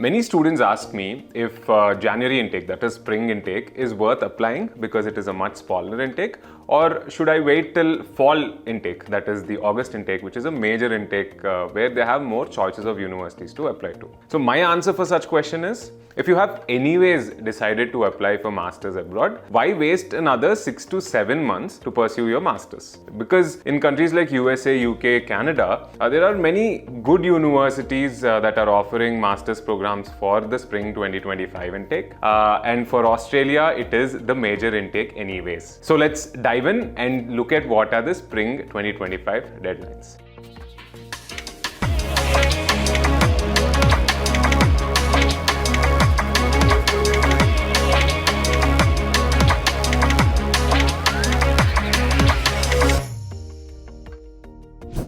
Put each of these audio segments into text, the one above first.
Many students ask me if January intake, that is spring intake, is worth applying because it is a much smaller intake, or should I wait till fall intake, that is the August intake, which is a major intake where they have more choices of universities to apply to. So my answer for such question is, if you have anyways decided to apply for masters abroad, why waste another 6 to 7 months to pursue your masters? Because in countries like USA, UK, Canada, there are many good universities that are offering masters programs for the spring 2025 intake. And for Australia, it is the major intake anyways. So let's dive in and look at what are the spring 2025 deadlines.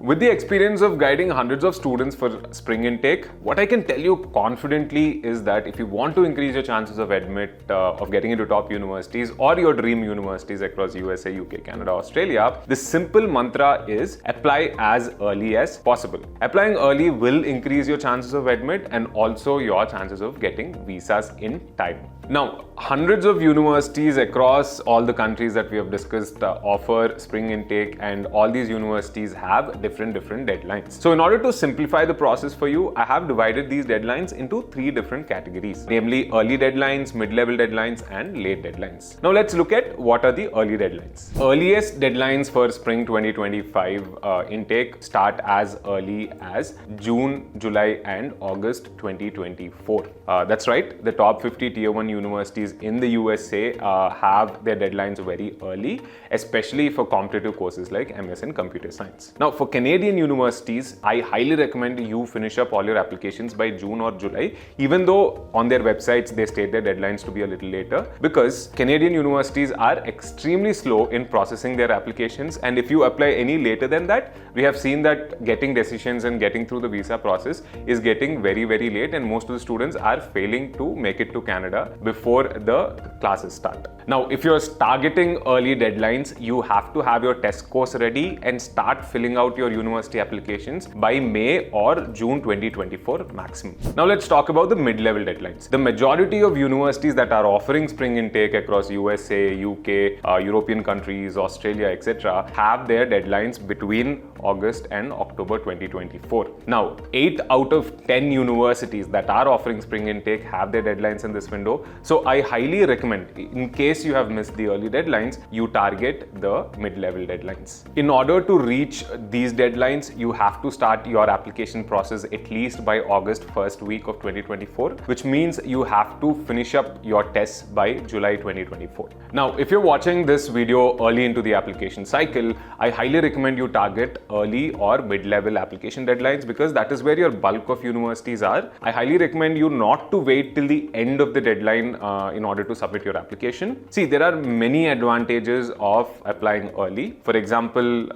With the experience of guiding hundreds of students for spring intake, what I can tell you confidently is that if you want to increase your chances of of getting into top universities or your dream universities across USA, UK, Canada, Australia, the simple mantra is apply as early as possible. Applying early will increase your chances of admit and also your chances of getting visas in time. Now, hundreds of universities across all the countries that we have discussed offer spring intake, and all these universities have different deadlines. So in order to simplify the process for you, I have divided these deadlines into 3 different categories, namely early deadlines, mid-level deadlines, and late deadlines. Now let's look at what are the early deadlines. Earliest deadlines for spring 2025 intake start as early as June, July, and August 2024. That's right, the top 50 tier 1 universities in the USA have their deadlines very early, especially for competitive courses like MS in Computer Science. Now, for Canadian universities, I highly recommend you finish up all your applications by June or July, even though on their websites they state their deadlines to be a little later, because Canadian universities are extremely slow in processing their applications, and if you apply any later than that, we have seen that getting decisions and getting through the visa process is getting very late, and most of the students are failing to make it to Canada before the classes start. Now, if you're targeting early deadlines, you have to have your test course ready and start filling out your university applications by May or June 2024 maximum. Now, let's talk about the mid-level deadlines. The majority of universities that are offering spring intake across USA, UK, European countries, Australia, etc. have their deadlines between August and October 2024. Now, 8 out of 10 universities that are offering spring intake have their deadlines in this window. So I highly recommend, in case you have missed the early deadlines, you target the mid-level deadlines. In order to reach these deadlines, you have to start your application process at least by August first week of 2024, which means you have to finish up your tests by July 2024. Now, if you're watching this video early into the application cycle, I highly recommend you target early or mid-level application deadlines because that is where your bulk of universities are. I highly recommend you not to wait till the end of the deadline in order to submit your application. See, there are many advantages of applying early. For example,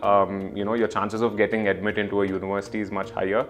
your chances of getting admit into a university is much higher.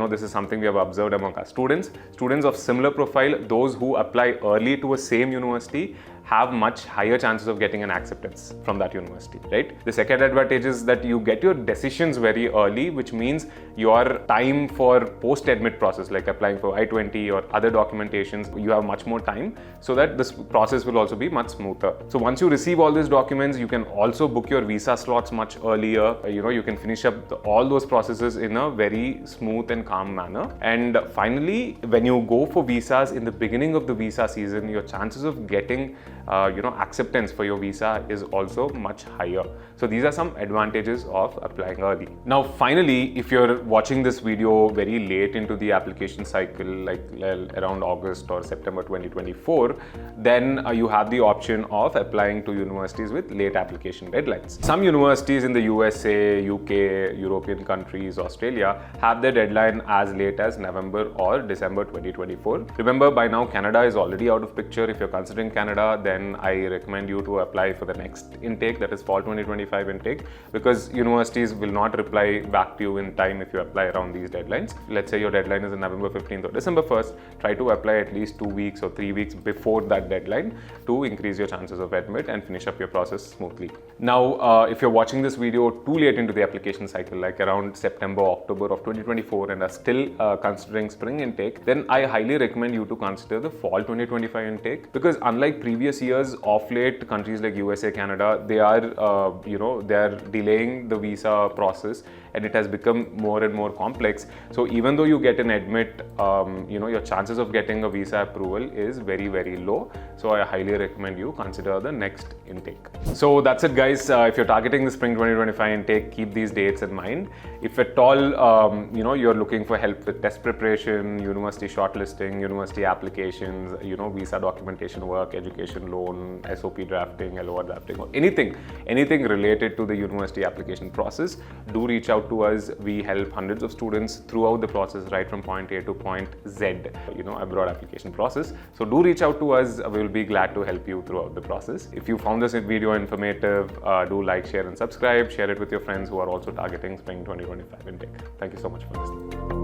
This is something we have observed among our students. Students of similar profile, those who apply early to a same university, have much higher chances of getting an acceptance from that university, right? The second advantage is that you get your decisions very early, which means your time for post-admit process, like applying for I-20 or other documentations, you have much more time, so that this process will also be much smoother. So once you receive all these documents, you can also book your visa slots much earlier. You can finish up all those processes in a very smooth and calm manner. And finally, when you go for visas in the beginning of the visa season, your chances of getting acceptance for your visa is also much higher. So these are some advantages of applying early. Now, finally, if you're watching this video very late into the application cycle, like around August or September 2024, then you have the option of applying to universities with late application deadlines. Some universities in the USA, UK, European countries, Australia have their deadline as late as November or December 2024. Remember, by now Canada is already out of picture. If you're considering Canada, then I recommend you to apply for the next intake, that is fall 2025 intake, because universities will not reply back to you in time if you apply around these deadlines. Let's say your deadline is on November 15th or December 1st, try to apply at least 2 weeks or 3 weeks before that deadline to increase your chances of admit and finish up your process smoothly. Now, if you're watching this video too late into the application cycle, like around September, October of 2024, and are still considering spring intake, then I highly recommend you to consider the fall 2025 intake, because unlike previous years, of late countries like USA, Canada, they are they are delaying the visa process, and it has become more and more complex. So even though you get an admit, your chances of getting a visa approval is very, very low. So I highly recommend you consider the next intake. So that's it, guys. If you're targeting the spring 2025 intake, keep these dates in mind. If at all you're looking for help with test preparation, university shortlisting, university applications, visa documentation work, education loan, SOP drafting, LOR drafting, or anything related to the university application process, do reach out to us. We help hundreds of students throughout the process, right from point A to point Z, abroad application process. So do reach out to us. We will be glad to help you throughout the process. If you found this video informative, do like, share and subscribe. Share it with your friends who are also targeting spring 2025 intake. Thank you so much for listening.